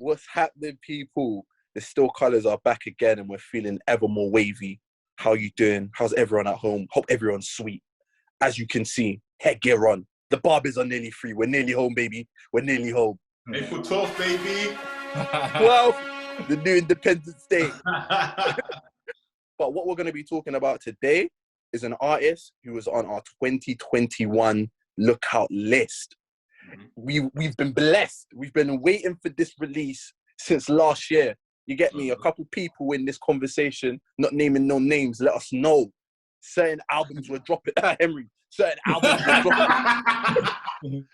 What's happening, people? The Still Colours are back again and we're feeling ever more wavy. How you doing? How's everyone at home? Hope everyone's sweet. As you can see, headgear on. The barbers are nearly free. We're nearly home, baby. We're nearly home. April 12th, baby. 12th, the new Independence Day. But what we're going to be talking about today is an artist who was on our 2021 lookout list. We've been blessed. We've been waiting for this release since last year. You get me? A couple people in this conversation, not naming no names, let us know certain albums were dropping. Henry, certain albums were dropping.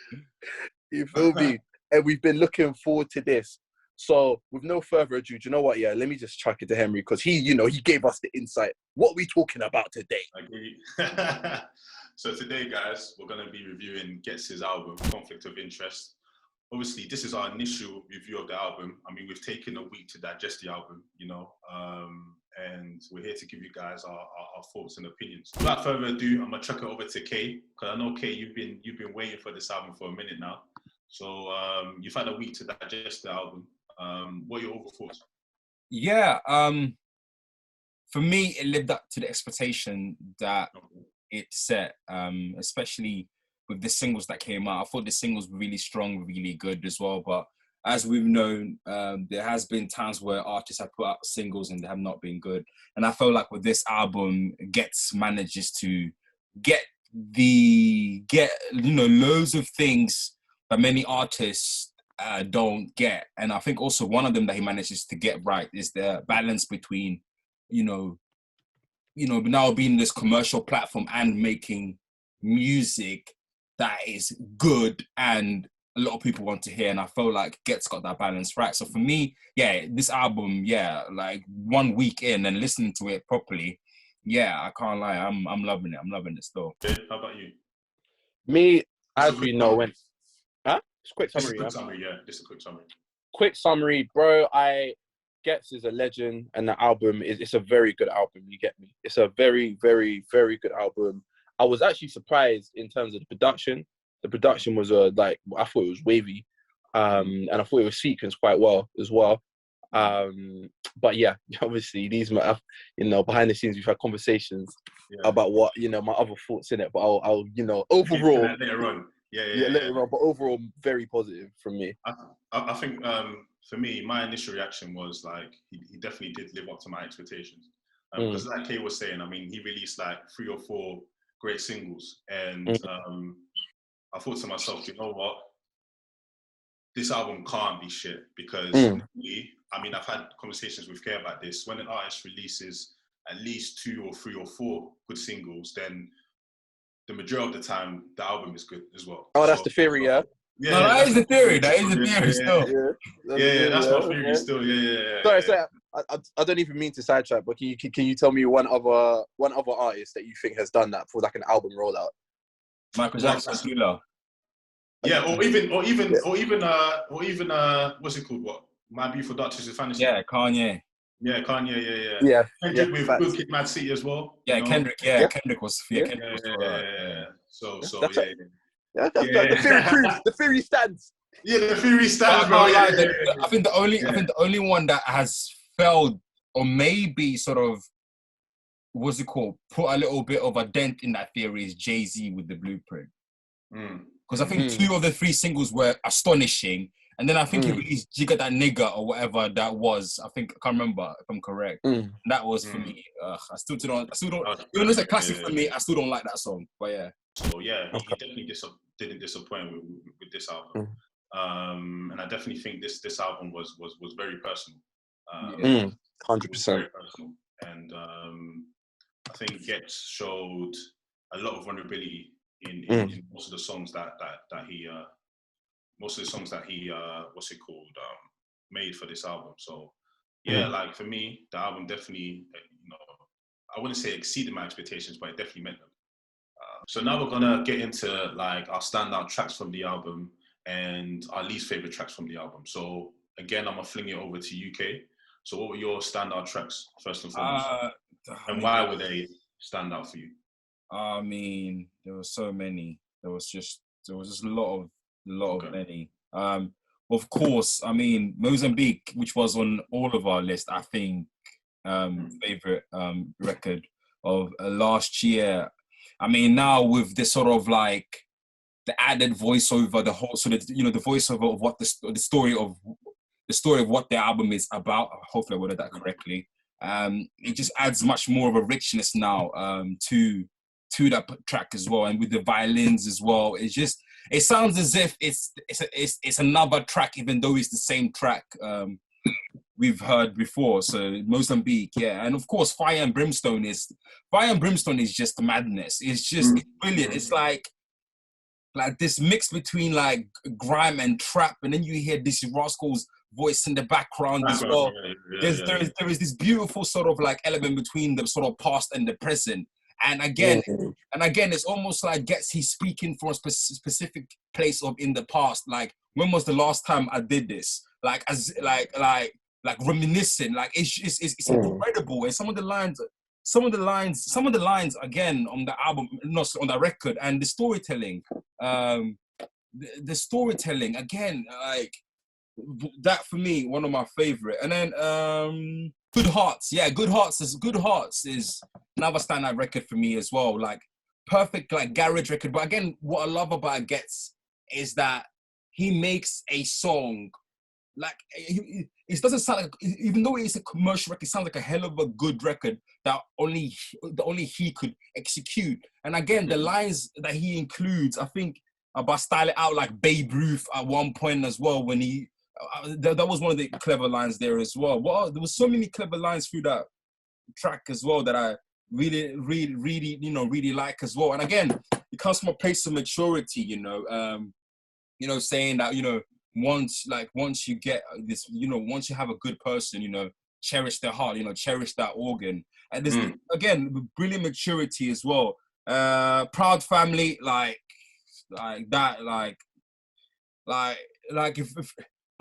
You feel me? And we've been looking forward to this. So with no further ado, do you know what? Yeah, let me just chuck it to Henry because he gave us the insight. What are we talking about today? I agree. So today, guys, we're going to be reviewing Ghetts' album, Conflict of Interest. Obviously, this is our initial review of the album. I mean, we've taken a week to digest the album, and we're here to give you guys our thoughts and opinions. Without further ado, I'm going to chuck it over to Kay, because I know, Kay, you've been waiting for this album for a minute now. So you've had a week to digest the album. What are your overall thoughts? Yeah, for me, it lived up to the expectation that it set, especially with the singles that came out. I thought the singles were really strong, really good as well. But as we've known, there has been times where artists have put out singles and they have not been good. And I feel like with this album, Ghetts manages to get loads of things that many artists don't get. And I think also one of them that he manages to get right is the balance between, now being this commercial platform and making music that is good and a lot of people want to hear. And I feel like Ghetts got that balance right. So for me, this album, like 1 week in and listening to it properly, I can't lie, I'm loving it. I'm loving it still. How about you? Me, as we know, when... Huh? Just quick summary. Just a quick summary. Quick summary, bro. Ghetts is a legend, and the album it's a very good album. You get me? It's a very, very, very good album. I was actually surprised in terms of the production. The production was I thought it was wavy, and I thought it was sequenced quite well as well. But yeah, obviously these, behind the scenes we've had conversations about what my other thoughts in it. But I'll overall later on. Later on. But overall, very positive from me. I think for me, my initial reaction was like he definitely did live up to my expectations. Because like Kay was saying, I mean, he released like 3 or 4 great singles, and I thought to myself, you know what, this album can't be shit, because I've had conversations with Kay about this. When an artist releases at least 2 or 3 or 4 good singles, then the majority of the time the album is good as well. Oh, that's the theory, yeah? No, that is the theory. That is the theory still. That's my theory still. Sorry, I don't even mean to sidetrack, but can you tell me one other artist that you think has done that for like an album rollout? Michael Jackson. Yeah, or even what's it called? What? My Beautiful Dark Twisted Fantasy. Yeah, Kanye. Yeah, Kanye. Yeah. Kendrick with Good Kid, Mad City as well. Yeah, Kendrick. Yeah, Kendrick was. Yeah. So yeah. The theory stands. Yeah, the theory stands, bro. I think the only one that has failed, or maybe sort of, what's it called, put a little bit of a dent in that theory is Jay-Z with The Blueprint. Because I think 2 of the 3 singles were astonishing, and then I think he released Jigga That Nigga or whatever that was. I can't remember if I'm correct. That was for me. I still don't. Even though it's a classic for me, I still don't like that song. But yeah. So yeah, he definitely didn't disappoint with this album. And I definitely think this album was very personal. 100%. Very personal. And I think Ghetts showed a lot of vulnerability in most of the songs that he made for this album. So yeah, like for me, the album definitely, I wouldn't say exceeded my expectations, but it definitely met them. So now we're gonna get into like our standout tracks from the album and our least favorite tracks from the album. So again, I'm gonna fling it over to UK. So what were your standout tracks first and foremost, and why were they stand out for you? I mean, there were so many. There was just a lot of many. of course, I mean, Mozambique, which was on all of our list, I think, favorite record of last year. I mean, now with this sort of like the added voiceover, the whole sort of, the voiceover of what the story of what the album is about. Hopefully I worded that correctly. It just adds much more of a richness now to that track as well, and with the violins as well. It sounds as if it's another track, even though it's the same track we've heard before. So Mozambique, yeah, and of course Fire and Brimstone is just madness. It's just brilliant. It's like this mix between like grime and trap, and then you hear this Rascal's voice in the background as well. There is this beautiful sort of like element between the sort of past and the present. And again, it's almost like Ghetts, he's speaking from a specific place of in the past. Like, when was the last time I did this? Like, as like reminiscing. Like, it's incredible. And some of the lines again on the album, not on the record, and the storytelling, the storytelling again, like that for me, one of my favorite. And then Good Hearts, Good Hearts is another standout record for me as well. Like, perfect like garage record. But again, what I love about Ghetts is that he makes a song like it doesn't sound like, even though it's a commercial record, it sounds like a hell of a good record that only he could execute. And again, the lines that he includes, I think, about style it out like Babe Ruth at one point as well, when he that was one of the clever lines there as well. Well, there was so many clever lines through that track as well that I really like as well. And again, it comes from a place of maturity, saying that, once you get this, once you have a good person, cherish their heart, cherish that organ. And there's again, brilliant maturity as well. Proud Family, like that, if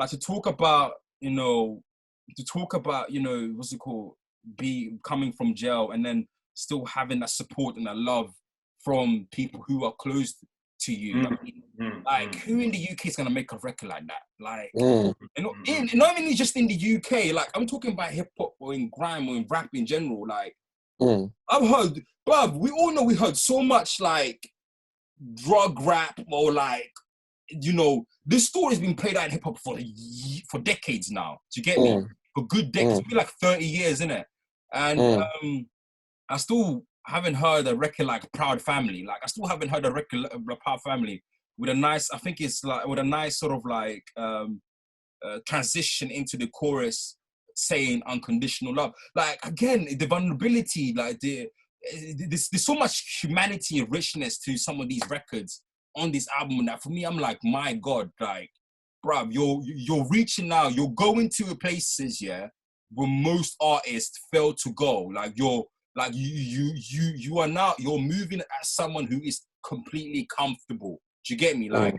to talk about, what's it called? Be coming from jail and then still having that support and that love from people who are close to you. Who in the UK is gonna make a record like that? Like, not even just in the UK. Like, I'm talking about hip hop or in grime or in rap in general. Like, I've heard, bruv, we all know we heard so much like drug rap or like, this story's been played out in hip hop for decades now. Do you get me? For good decades, maybe like 30 years, innit? And I still haven't heard a record like Proud Family. Like, I still haven't heard a record like Proud Family with a nice, I think it's like, with a nice sort of like transition into the chorus saying unconditional love. Like, again, the vulnerability, like there's so much humanity and richness to some of these records on this album that for me, I'm like, my God, like, bruv, you're reaching now, you're going to places, where most artists fail to go. Like, you're moving as someone who is completely comfortable. Do you get me? Like,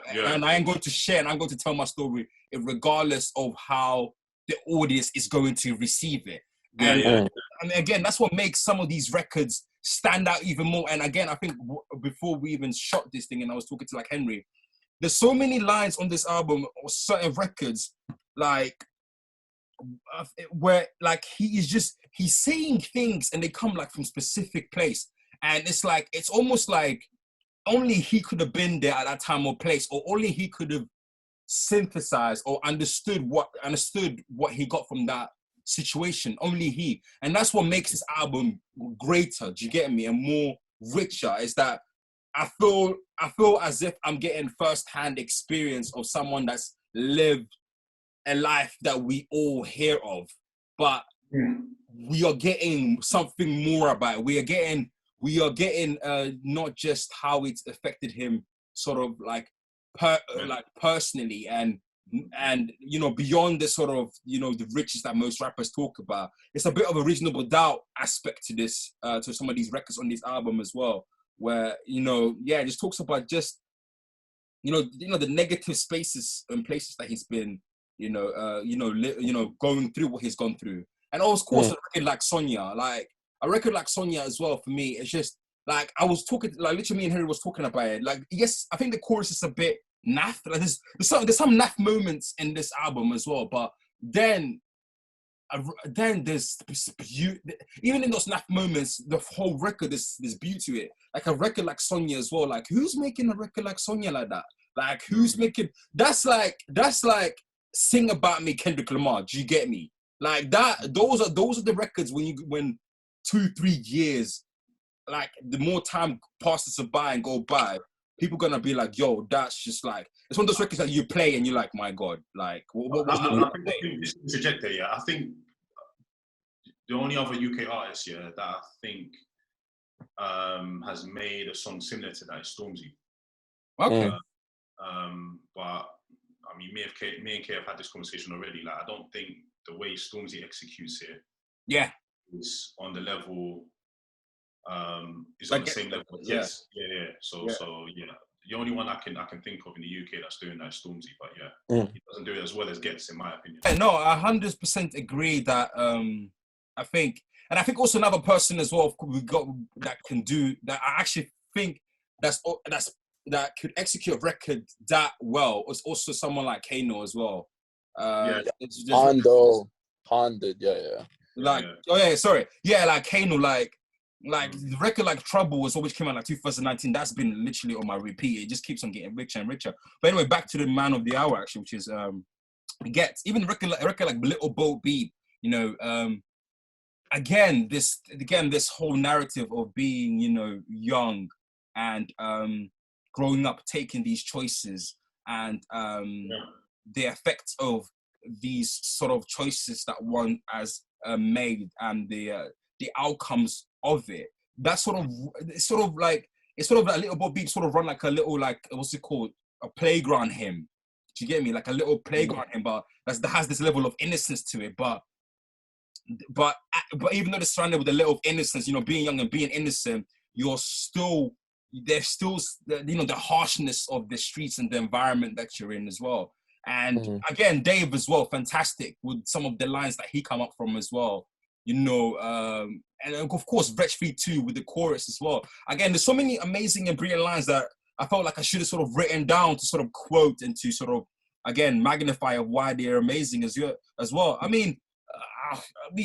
and I am going to share and I'm going to tell my story regardless of how the audience is going to receive it. And again, that's what makes some of these records stand out even more. And again, I think before we even shot this thing and I was talking to like Henry, there's so many lines on this album or certain records, like, where like he's saying things and they come like from specific place. And it's like, it's almost like only he could have been there at that time or place, or only he could have synthesized or understood what he got from that situation. Only he. And that's what makes this album greater, do you get me, and more richer, is that I feel as if I'm getting first-hand experience of someone that's lived a life that we all hear of, but we are getting something more about it. We are getting not just how it's affected him sort of like personally and beyond the sort of, the riches that most rappers talk about. It's a bit of a reasonable doubt aspect to this, to some of these records on this album as well, where, it just talks about just, the negative spaces and places that he's been, going through what he's gone through. And of course, a record like Sonia as well, for me, it's just, like, I was talking, like, literally me and Henry was talking about it. Like, yes, I think the chorus is a bit naff. Like there's some naff moments in this album as well, but then there's beauty. Even in those naff moments, the whole record there's beauty to it. Like a record like Sonya as well. Like who's making a record like Sonya like that? Like who's making that's like Sing About Me, Kendrick Lamar. Do you get me? Like that. Those are the records when 2-3 years, like the more time passes by and go by, people gonna be like, yo, that's just like, it's one of those records that you play and you're like, my God, like what's I think this interjector, yeah. I think the only other UK artist, yeah, that I think has made a song similar to that is Stormzy. Okay. But I mean, me and Kay have had this conversation already. Like, I don't think the way Stormzy executes it, yeah, is on the level. Is like, on the same level. Yes, yeah. So yeah, the only one I can think of in the UK that's doing that is Stormzy. But yeah, he doesn't do it as well as Ghetts, in my opinion. Yeah, no, I 100% agree that I think also another person as well we got that can do that. I actually think that could execute a record that well. It's also someone like Kano as well. It's just Hondo, yeah. Like, like Kano, like the record like Trouble was which came out like 2019. That's been literally on my repeat. It just keeps on getting richer and richer. But anyway, back to the man of the hour actually, which is Ghetts. Even the record like Little Boat Beat, you know, again this whole narrative of being, you know, young and growing up, taking these choices and the effects of these sort of choices that one has made and the outcomes of it. That's sort of like Little Boat Beat sort of run like a little, like, what's it called, a playground hymn. Do you get me? Like a little playground hymn, but that has this level of innocence to it. But even though it's surrounded with a little of innocence, you know, being young and being innocent, there's still you know, the harshness of the streets and the environment that you're in as well. And again, Dave as well, fantastic with some of the lines that he come up from as well. You know, and of course, Wretch 3-2 with the chorus as well. Again, there's so many amazing and brilliant lines that I felt like I should have sort of written down to sort of quote and to sort of, again, magnify of why they're amazing as well. I mean,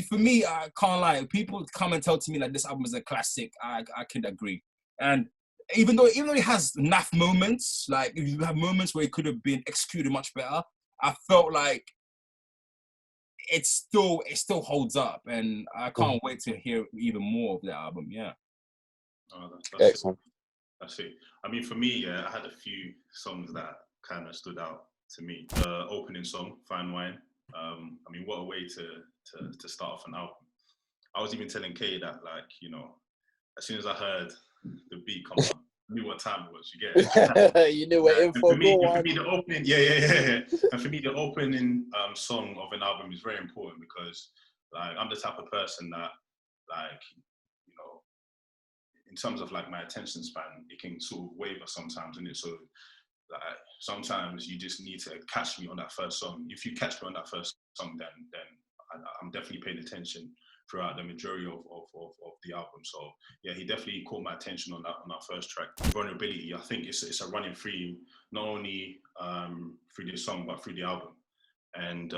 for me, I can't lie. People come and tell to me like this album is a classic. I can agree. And even though it has naff moments, like you have moments where it could have been executed much better, I felt like it still holds up, and I can't wait to hear even more of the album. Yeah. That's excellent. That's it. I mean, for me, I had a few songs that kind of stood out to me. The opening song, Fine Wine. I mean, what a way to start off an album. I was even telling Kay that, like, you know, as soon as I heard the beat come on, I knew what time it was. You get it? You knew what info. For me, the opening, yeah. And for me, the opening song of an album is very important because, like, I'm the type of person that, like, you know, in terms of like my attention span, it can sort of waver sometimes, and so like sometimes you just need to catch me on that first song. If you catch me on that first song, then I'm definitely paying attention throughout the majority of the album. So yeah, he definitely caught my attention on that first track. Vulnerability, I think it's a running theme, not only through the song but through the album. And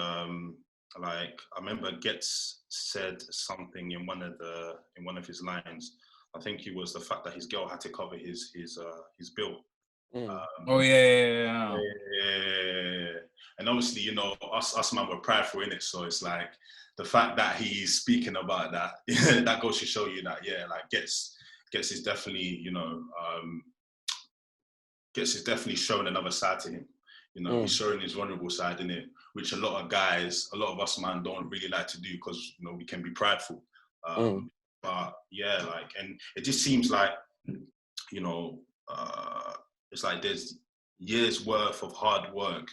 like I remember Ghetts said something in one of his lines. I think it was the fact that his girl had to cover his bill. Yeah. And obviously, you know, us man were prideful in it, so it's like the fact that he's speaking about that, that goes to show you that, yeah, like Ghetts is definitely, you know, Ghetts is definitely showing another side to him. You know, he's showing his vulnerable side in it, which a lot of us man don't really like to do because, you know, we can be prideful. But yeah, like, and it just seems like, you know, it's like there's years worth of hard work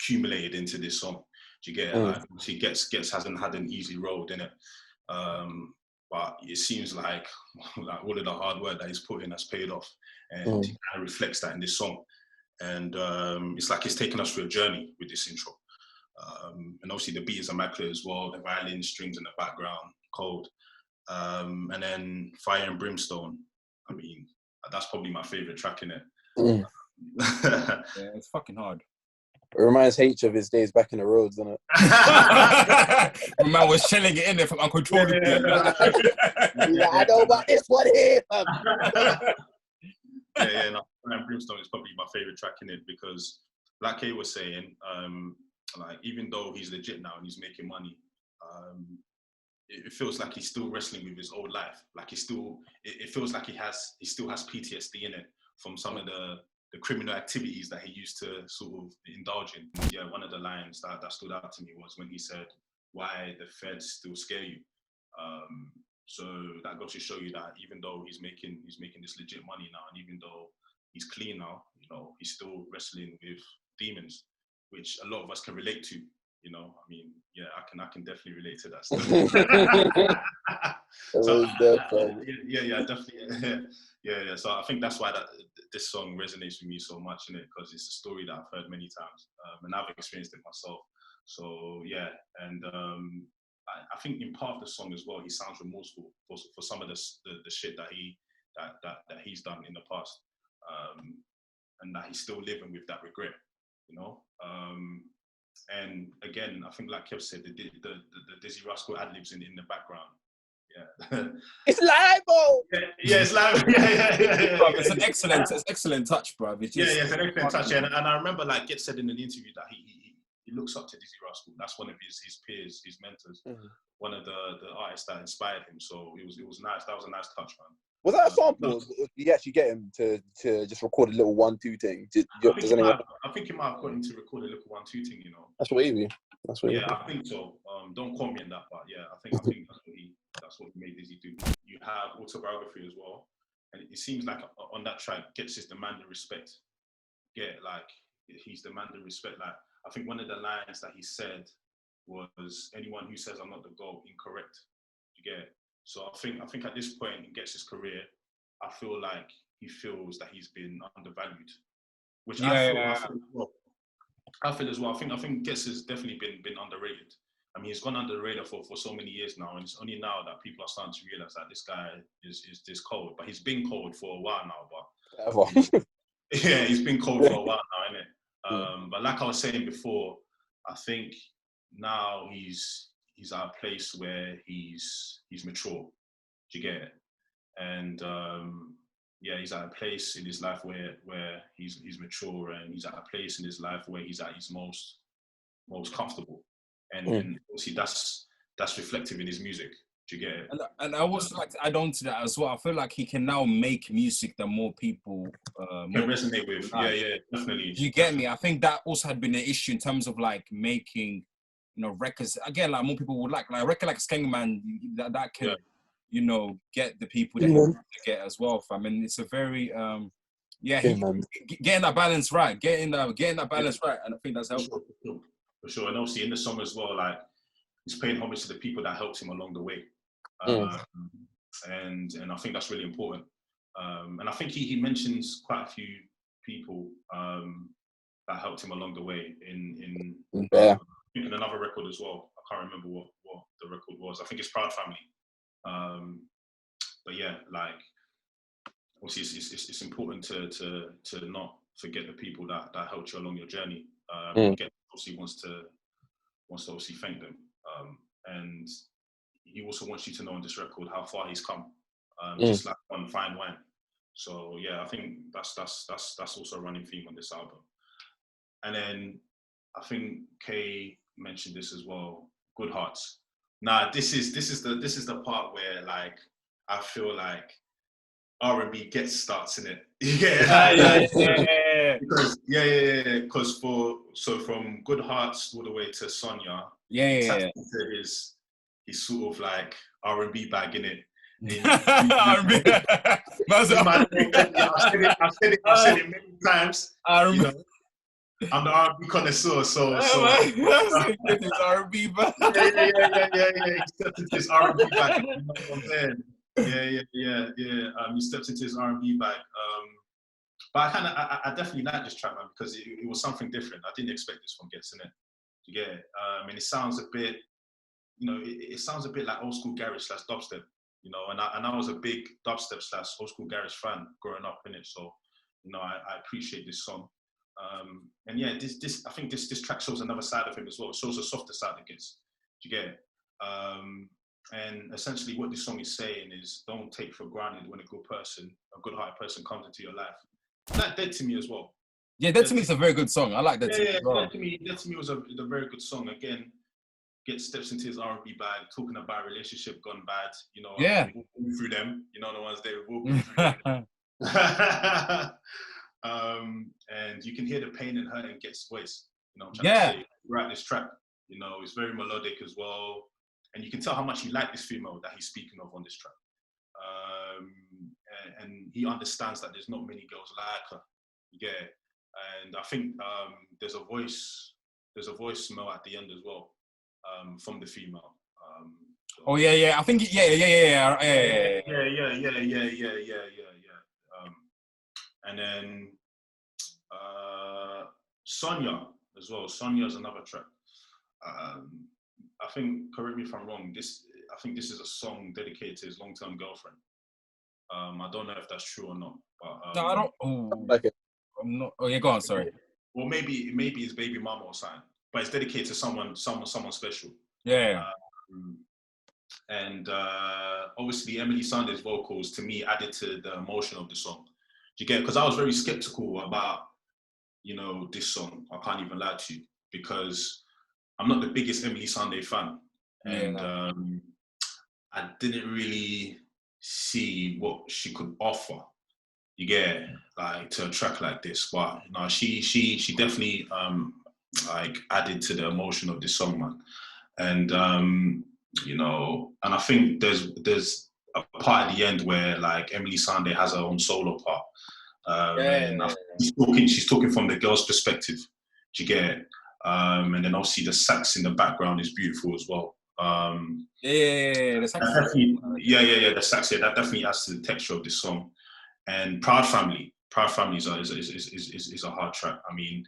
accumulated into this song. Do you get it? Like, obviously Ghetts hasn't had an easy road in it, but it seems like all of the hard work that he's put in has paid off, and he kind of reflects that in this song. And it's like he's taken us through a journey with this intro. And obviously the beat is immaculate as well. The violin strings in the background, cold. And then Fire and Brimstone. I mean, that's probably my favorite track in it. Yeah, it's fucking hard. It reminds H of his days back in the roads, doesn't it? My man was shelling it in there from uncontrollably. Yeah, I know about this one here. No, and Brimstone is probably my favorite track in it because, like Kay was saying, like even though he's legit now and he's making money, it feels like he's still wrestling with his old life. Like it feels like he still has PTSD in it from some of the criminal activities that he used to sort of indulge in. Yeah, one of the lines that stood out to me was when he said, "Why the feds still scare you?" So that goes to show you that even though he's making this legit money now, and even though he's clean now, you know, he's still wrestling with demons, which a lot of us can relate to. You know, I mean, yeah, I can definitely relate to that stuff. So, yeah, definitely, yeah. So I think that's why this song resonates with me so much, in it, because it's a story that I've heard many times, and I've experienced it myself. So yeah, and I think in part of the song as well, he sounds remorseful for some of the shit that he's done in the past, and that he's still living with that regret, you know. And again, I think like Kev said, the Dizzy Rascal ad-libs in the background. Yeah. It's live, yeah, it's live. Yeah. Bro, it's an excellent touch, bro. It's just, it's an excellent touch. Yeah. And I remember like Ghetts said in an interview that he looks up to Dizzy Rascal. That's one of his peers, his mentors, one of the artists that inspired him. So it was nice. That was a nice touch, man. Was that a sample? Or did you actually get him to just record a little 1-2 thing? I think he might have got him to record a little 1-2 thing, you know. That's wavy. Yeah, I think so. Don't quote me on that, but yeah, I think that's what he made Dizzy do. You have Autobiography as well, and it seems like on that track, Ghetts is demanding respect. Yeah, like he's demanding respect. Like I think one of the lines that he said was, "Anyone who says I'm not the GOAT, incorrect." You get it? So I think at this point in Ghetts' career, I feel like he feels that he's been undervalued, which I feel as well. I think Ghetts has definitely been underrated. I mean, he's gone under the radar for so many years now, and it's only now that people are starting to realize that this guy is this cold. But he's been cold for a while now. But yeah, he's been cold for a while now, innit? But like I was saying before, I think now he's at a place where he's mature. Do you get it? And yeah, he's at a place in his life where he's mature, and he's at a place in his life where he's at his most comfortable. And obviously that's reflective in his music. Do you get it? And I also like to add on to that as well. I feel like he can now make music that more people can resonate with. Yeah, definitely. Do you get me? I think that also had been an issue in terms of like making, you know, records again, like more people would like a record like Skengman that can, you know, get the people that you get as well. I mean, it's a very getting that balance right, getting that balance right, and I think that's helpful. For sure. And obviously in the song as well, like he's paying homage to the people that helped him along the way, and I think that's really important. And I think he mentions quite a few people that helped him along the way in another record as well. I can't remember what the record was. I think it's Proud Family. But yeah, like obviously it's important to not forget the people that helped you along your journey. Ghetts obviously wants to obviously thank them, and he also wants you to know on this record how far he's come, just like on Fine Wine. So yeah, I think that's also a running theme on this album. And then I think Kay mentioned this as well. Good Hearts. Nah, this is the part where like I feel like R&B starts in it. Because from Good Hearts all the way to Sonia, he's sort of like R&B bag in it. I've said it many times. You know, I'm the R&B connoisseur, so R&B bag. He stepped into his R&B bag. You know what I'm saying? He stepped into his R&B bag. But I definitely like this track, man, because it was something different. I didn't expect this from Ghetts, innit? You get it? And it sounds a bit, you know, it sounds a bit like old school garage / dubstep, you know. And I was a big dubstep / old school garage fan growing up, innit? So, I appreciate this song. And yeah, this I think this track shows another side of him as well. It shows a softer side of Ghetts. Do you get it? And essentially what this song is saying is, don't take for granted when a good-hearted person comes into your life. That Dead to Me as well. Yeah, Dead to Me is a very good song. I like Dead to Me as well. Dead to Me was a very good song. Again, Ghetts steps into his R&B bag, talking about relationship gone bad. Yeah. Walking through them. The ones they were walking through. And you can hear the pain and hurt in Ghetts' voice. I'm trying to say throughout this track. It's very melodic as well, and you can tell how much he liked this female that he's speaking of on this track. And he understands that there's not many girls like her. Yeah, and I think there's a voice smell at the end as well from the female. Oh yeah. I think yeah. And then Sonia as well. Sonia is another track. I think, correct me if I'm wrong, I think this is a song dedicated to his long-term girlfriend. I don't know if that's true or not. But, no, I don't. I'm not. Oh yeah, go on. Sorry. Well, maybe his baby mama or something. But it's dedicated to someone special. Yeah. And obviously Emily Sandé's vocals to me added to the emotion of the song. Do you get it? Because I was very skeptical about this song. I can't even lie to you, because I'm not the biggest Emily Sandé fan, and I didn't really see what she could offer. You get it? Like, to a track like this, but she definitely added to the emotion of this song, man. And and I think there's a part at the end where like Emily Sandé has her own solo part. And she's talking from the girl's perspective. Do you get it? And then obviously the sax in the background is beautiful as well. The sax. The sax. Yeah, that definitely adds to the texture of this song. And Proud Family is a hard track. I mean,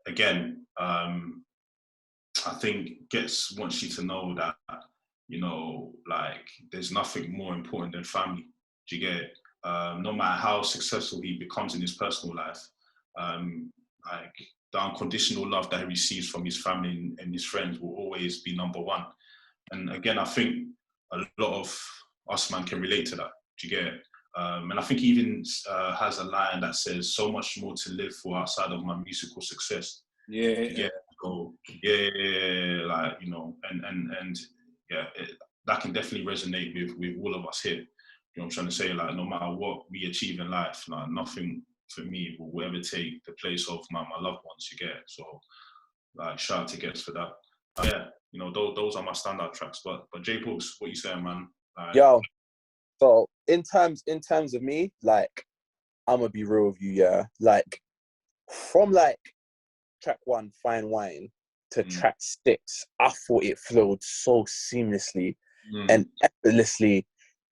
again, I think Ghetts wants you to know that like there's nothing more important than family. Do you get it? No matter how successful he becomes in his personal life, like the unconditional love that he receives from his family and his friends will always be number one. And again, I think a lot of us, man, can relate to that. Do you get it? And I think he even has a line that says, "So much more to live for outside of my musical success." Yeah. So, like, and that can definitely resonate with all of us here. I'm trying to say, like, no matter what we achieve in life, like, nothing for me will ever take the place of my loved ones. You get it? So, like, shout out to Ghetts for that. Those are my standout tracks. But J Books, what you saying, man? Like, Yo, so in terms of me, like, I'm gonna be real with you, yeah. Like, from like track 1, Fine Wine, to track 6, I thought it flowed so seamlessly and effortlessly.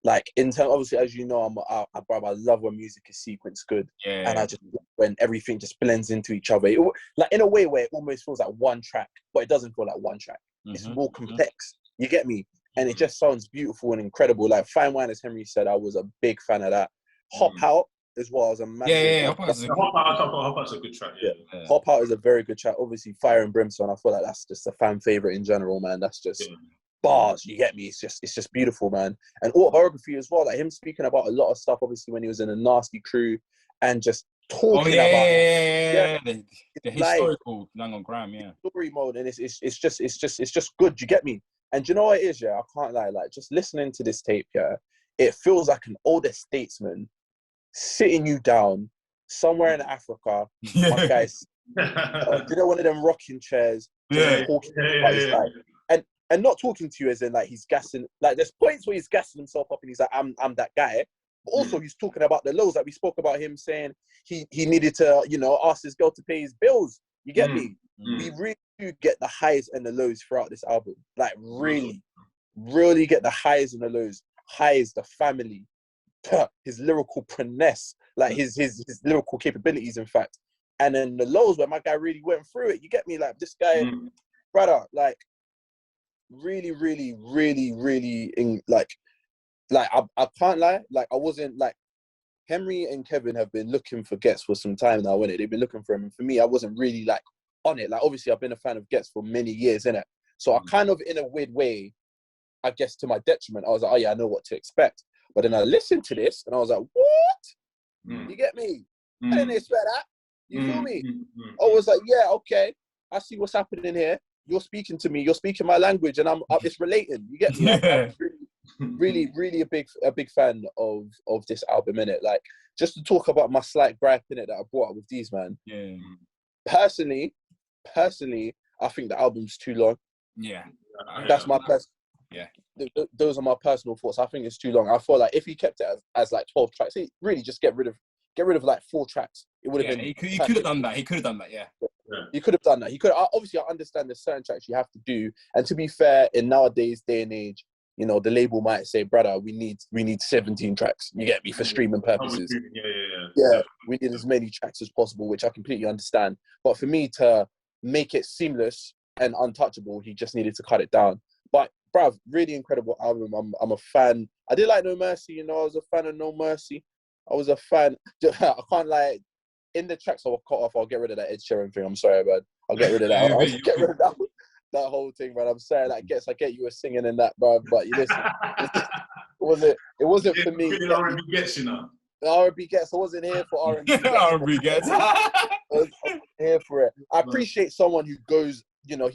Like, in terms, obviously, as you know, I love when music is sequenced good, and I just when everything just blends into each other. Like, in a way where it almost feels like one track, but it doesn't feel like one track. It's more complex. You get me? And it just sounds beautiful and incredible. Like, Fine Wine, as Henry said, I was a big fan of that. Hop Out as well as a massive. Hop Out's a good track. Yeah. Hop Out is a very good track. Obviously, Fire and Brimstone, I feel like that's just a fan favorite in general, man. That's just bars. You get me? It's just beautiful, man. And autobiography as well. Like, him speaking about a lot of stuff. Obviously, when he was in a Nasty Crew, and just talking about the historical Lang on Gram, story mode, and it's just good. You get me? And do you know what it is? Yeah, I can't lie. Like, just listening to this tape, it feels like an older statesman sitting you down somewhere in Africa. My guys, one of them rocking chairs, talking about his life, and not talking to you as in like he's gassing. Like, there's points where he's gassing himself up, and he's like, I'm that guy. But also, he's talking about the lows. Like, we spoke about him saying he needed to, ask his girl to pay his bills. You get me? We really do get the highs and the lows throughout this album. Like, really get the highs and the lows. Highs, the family, his lyrical prowess, like his lyrical capabilities, in fact. And then the lows where my guy really went through it. You get me? Like, this guy, brother, like, really, really, really, really, I can't lie. Like, I wasn't like, Henry and Kevin have been looking for Ghetts for some time now, innit? They've been looking for him. And for me, I wasn't really like on it. Like, obviously, I've been a fan of Ghetts for many years, innit? So I kind of, in a weird way, I guess to my detriment, I was like, oh yeah, I know what to expect. But then I listened to this and I was like, what? You get me? I didn't expect that. You feel me? I was like, yeah, okay. I see what's happening here. You're speaking to me. You're speaking my language, and it's relating. You get me? I'm really a big fan of this album, innit? Like, just to talk about my slight gripe in it that I brought up with these, man. Yeah. Personally, I think the album's too long. Yeah. That's my yeah. Those are my personal thoughts. I think it's too long. I feel like if he kept it as like 12 tracks, he really just get rid of like 4 tracks. It would have been. He could have done that. He could have done that. Yeah. He could have done that. He could. Obviously, I understand there's certain tracks you have to do. And to be fair, in nowadays day and age, you know, the label might say, brother, we need 17 tracks. You get me, for streaming purposes. Yeah. We need as many tracks as possible, which I completely understand. But for me to make it seamless and untouchable, he just needed to cut it down. But bruv, really incredible album. I'm a fan. I did like No Mercy, you know, I was a fan of No Mercy. I was a fan. I can't lie. In the tracks I'll cut off, I'll get rid of that Ed Sheeran thing. I'm sorry, man. I'll get rid of that. I'll get rid of that whole thing, man. I'm sorry, like, I get you were singing in that, bruv. But you listen, it wasn't for me. R&B Ghetts, you know. R&B Ghetts. I wasn't here for R&B Ghetts. R&B Ghetts. I was here for it. I appreciate someone who goes, you know,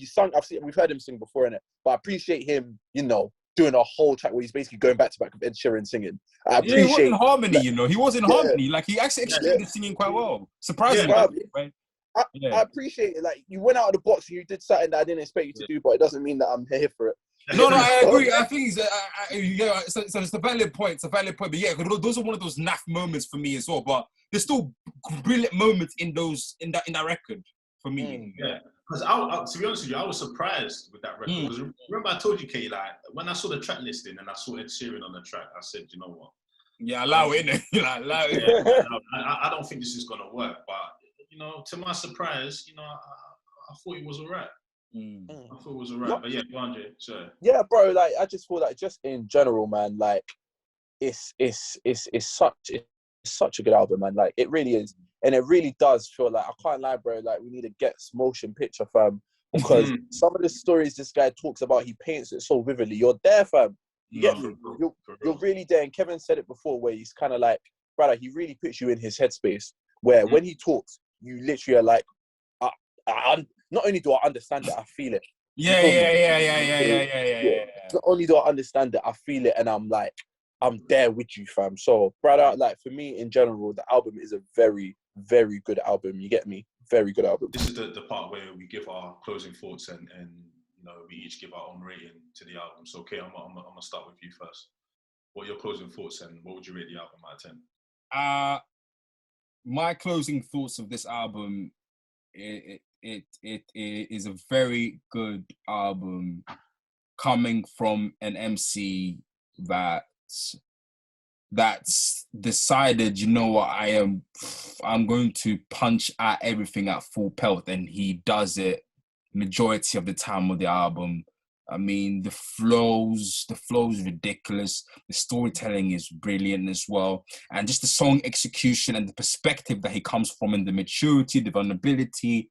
we've heard him sing before, innit? But I appreciate him, you know, doing a whole track where he's basically going back to back with Ed Sheeran singing. I appreciate. He was in harmony, you know. He was in harmony. Like, he actually executed singing quite well. Surprisingly. Right? I appreciate it. Like, you went out of the box and you did something that I didn't expect you to do, but it doesn't mean that I'm here for it. No, I agree. I think so it's a valid point. It's a valid point. But yeah, those are one of those naff moments for me as well. But there's still brilliant moments in that record for me. Yeah. Because to be honest with you, I was surprised with that record. Because remember I told you, Kay, like, when I saw the track listing and I saw Ed Sheeran on the track, I said, you know what? Yeah, allow it, innit? Allow it. Yeah, I don't think this is going to work. But, you know, to my surprise, you know, I thought it was all right. I thought it was all right. But yeah, go on, Jay. Sorry. Yeah, bro, like, I just feel like, just in general, man, like, it's such a good album, man. Like, it really is. And it really does feel like, I can't lie, bro, like, we need to get motion picture, fam. Because some of the stories this guy talks about, he paints it so vividly. You're there, fam. You get me? You're really there. And Kevin said it before, where he's kind of like, brother, he really puts you in his headspace, where when he talks, you literally are like, not only do I understand it, I feel it. Yeah. Not only do I understand it, I feel it, and I'm like, I'm there with you, fam. So, brother, like, for me in general, the album is a very, very good album. You get me? Very good album. This is the part where we give our closing thoughts and you know, we each give our own rating to the album. So, okay, I'm gonna start with you first. What are your closing thoughts and what would you rate the album out of 10? My closing thoughts of this album, it is a very good album coming from an MC that's decided, you know what, I'm going to punch at everything at full pelt, and he does it majority of the time of the album. I mean, the flow's ridiculous. The storytelling is brilliant as well. And just the song execution and the perspective that he comes from, and the maturity, the vulnerability.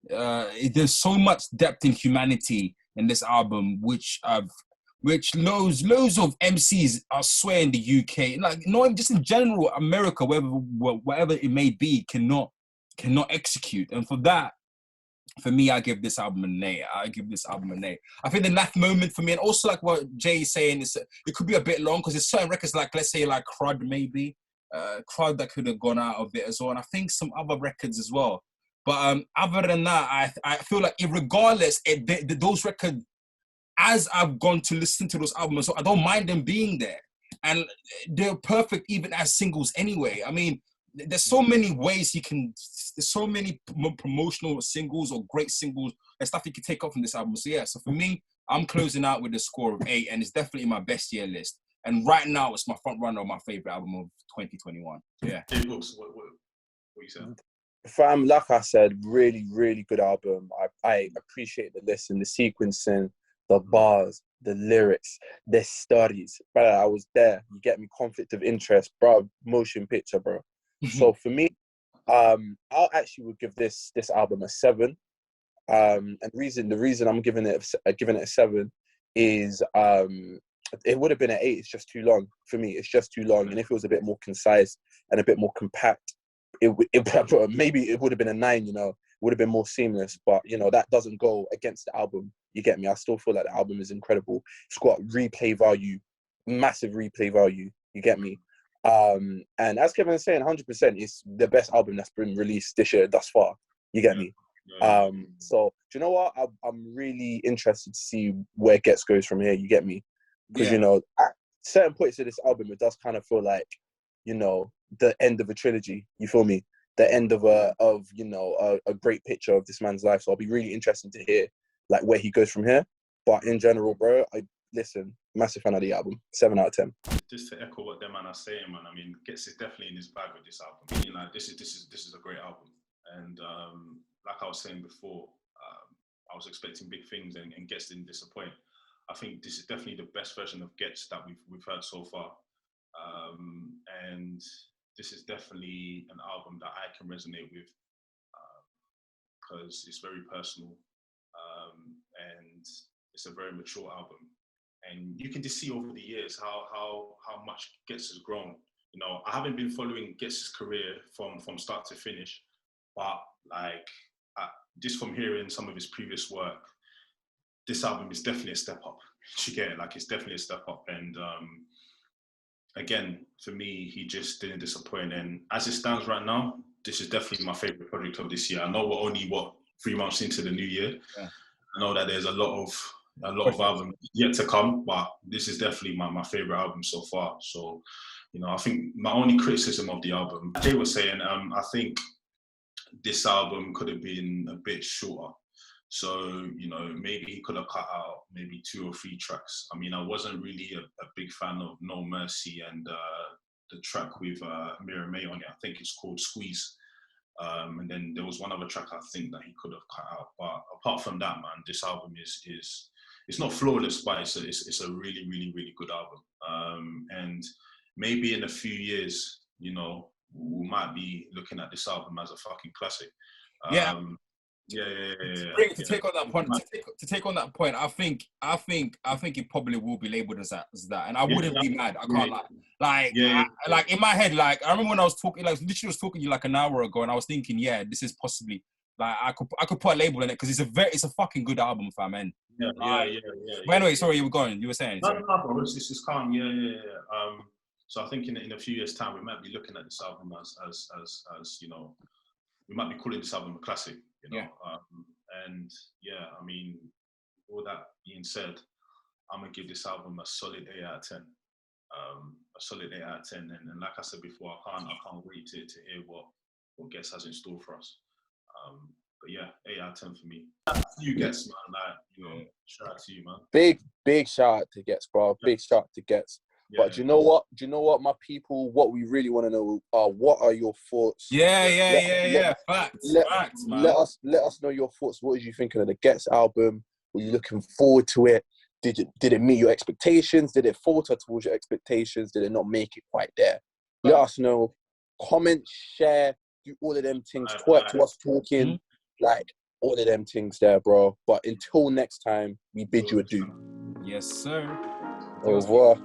There's so much depth and humanity in this album, which loads of MCs, I swear, in the UK, like, not even just in general, America, whatever it may be, cannot execute. And for that, for me, I give this album an A. I think the naff moment for me, and also like what Jay is saying, is it could be a bit long because there's certain records, like, let's say, like Crud, maybe. Crud that could have gone out of it as well. And I think some other records as well. But other than that, I feel like regardless, those records, as I've gone to listen to those albums, so I don't mind them being there. And they're perfect even as singles anyway. I mean, there's so many ways there's so many promotional singles or great singles and stuff you can take off from this album. So yeah, so for me, I'm closing out with a score of 8, and it's definitely my best year list. And right now, it's my front runner of my favorite album of 2021. Yeah. Hey, Brooks, what you said? Fam, like I said, really, really good album. I appreciate the listen, the sequencing, the bars, the lyrics, the studies, brother. I was there. You get me? Conflict of interest, bro. Motion picture, bro. So for me, I'll actually would give this album a 7. And the reason I'm giving it a 7 is it would have been an 8. It's just too long for me. It's just too long. And if it was a bit more concise and a bit more compact, maybe it would have been a 9. You know, would have been more seamless. But you know, that doesn't go against the album. You get me? I still feel like the album is incredible. It's got replay value, massive replay value. You get me? And as Kevin is saying, 100%, it's the best album that's been released this year thus far. You get me? So do you know what? I'm really interested to see where Ghetts goes from here. You get me? Because you know, at certain points of this album, it does kind of feel like, you know, the end of a trilogy. You feel me? The end of a great picture of this man's life. So I'll be really interested to hear like where he goes from here. But in general, bro, listen, massive fan of the album. 7 out of 10. Just to echo what them man are saying, man. I mean, Ghetts is definitely in his bag with this album. You know, this is a great album. And like I was saying before, I was expecting big things, and Ghetts didn't disappoint. I think this is definitely the best version of Ghetts that we've heard so far. And this is definitely an album that I can resonate with because it's very personal, and it's a very mature album. And you can just see over the years how much Ghetts has grown. You know, I haven't been following Ghetts' career from start to finish, but like just from hearing some of his previous work, this album is definitely a step up. You get it? Like, it's definitely a step up. And again, for me, he just didn't disappoint. And as it stands right now, this is definitely my favorite project of this year. I know we're only 3 months into the new year. Yeah. I know that there's a lot of albums yet to come, but this is definitely my favorite album so far. So, you know, I think my only criticism of the album, Jay was saying, I think this album could have been a bit shorter. So, you know, maybe he could have cut out maybe 2 or 3 tracks. I mean, I wasn't really a big fan of No Mercy and the track with Mira May on it. I think it's called Squeeze. And then there was one other track I think that he could have cut out. But apart from that, man, this album is it's not flawless, but it's a really, really, really good album. And maybe in a few years, you know, we might be looking at this album as a fucking classic. Yeah. To take on that point, I think it probably will be labelled as that, and I wouldn't be mad. I can't lie. Like in my head, like I remember when I was talking, like literally was talking to you like an hour ago, and I was thinking, yeah, this is possibly like I could put a label on it because it's a fucking good album, fam, man. But anyway, sorry, you were going. You were saying. No, bro. It's calm. So I think in a few years' time, we might be looking at this album as you know, we might be calling this album a classic. You know, and yeah, I mean, all that being said, I'm gonna give this album a solid 8 out of 10. A solid 8 out of 10, and like I said before, I can't wait to hear what Ghetts has in store for us. But yeah, 8 out of 10 for me. Shout out to you, Ghetts, man. Like, you know, shout out to you, man. Big shout out to Ghetts, bro. Big shout out to Ghetts. But do you know what? My people, what we really want to know are what are your thoughts? Facts, man. Let us know your thoughts. What did you think of the Ghetts album? Were you looking forward to it? Did it meet your expectations? Did it falter towards your expectations? Did it not make it quite there? Let us know. Comment, share, do all of them things. Twerk to us talking, like all of them things there, bro. But until next time, we bid you adieu. Yes, sir. Au revoir.